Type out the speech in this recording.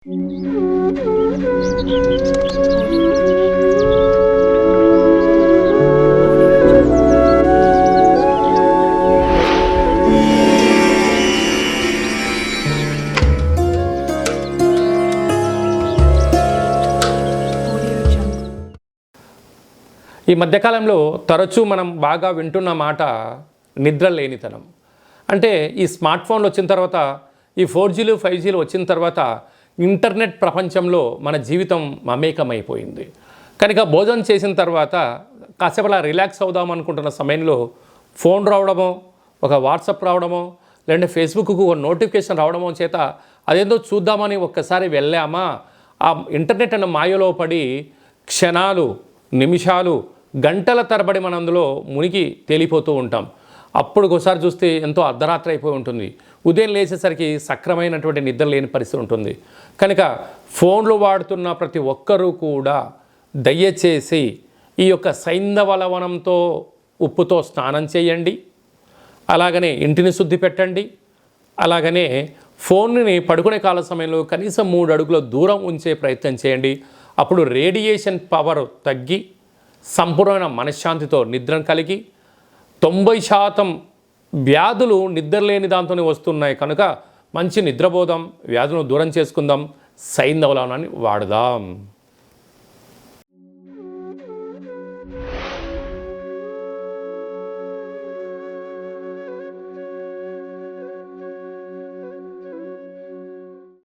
ఈ మధ్యకాలంలో తరచూ మనం బాగా వింటున్న మాట నిద్ర లేనితనం. అంటే ఈ స్మార్ట్ ఫోన్లు వచ్చిన తర్వాత, ఈ 4Gలు 5Gలు వచ్చిన తర్వాత ఇంటర్నెట్ ప్రపంచంలో మన జీవితం మమేకమైపోయింది. కనుక భోజనం చేసిన తర్వాత కాసేపు అలా రిలాక్స్ అవుదాం అనుకుంటున్న సమయంలో ఫోన్ రావడమో, ఒక వాట్సాప్ రావడమో, లేదంటే ఫేస్బుక్కు ఒక నోటిఫికేషన్ రావడమో చేత అదేందో చూద్దామని ఒక్కసారి వెళ్ళామా, ఆ ఇంటర్నెట్ అన్న మాయలో పడి క్షణాలు, నిమిషాలు, గంటల తరబడి మనం అందులో మునిగి తేలిపోతూ ఉంటాం. అప్పుడు ఒకసారి చూస్తే ఎంతో అర్ధరాత్రి అయిపోయి ఉంటుంది. ఉదయం లేచేసరికి సక్రమైనటువంటి నిద్ర లేని పరిస్థితి ఉంటుంది. కనుక ఫోన్లు వాడుతున్న ప్రతి ఒక్కరూ కూడా దయచేసి ఈ యొక్క సైంధవ లవణంతో ఉప్పుతో స్నానం చేయండి. అలాగనే ఇంటిని శుద్ధి పెట్టండి. అలాగనే ఫోన్ని పడుకునే కాల సమయంలో కనీసం 3 అడుగుల దూరం ఉంచే ప్రయత్నం చేయండి. అప్పుడు రేడియేషన్ పవర్ తగ్గి సంపూర్ణమైన మనశ్శాంతితో నిద్రను కలిగి 90% వ్యాధులు నిద్రలేని దాంతోనే వస్తున్నాయి. కనుక మంచి నిద్రపోదాం, వ్యాధులను దూరం చేసుకుందాం, సైంధవ లవణాన్ని వాడదాం.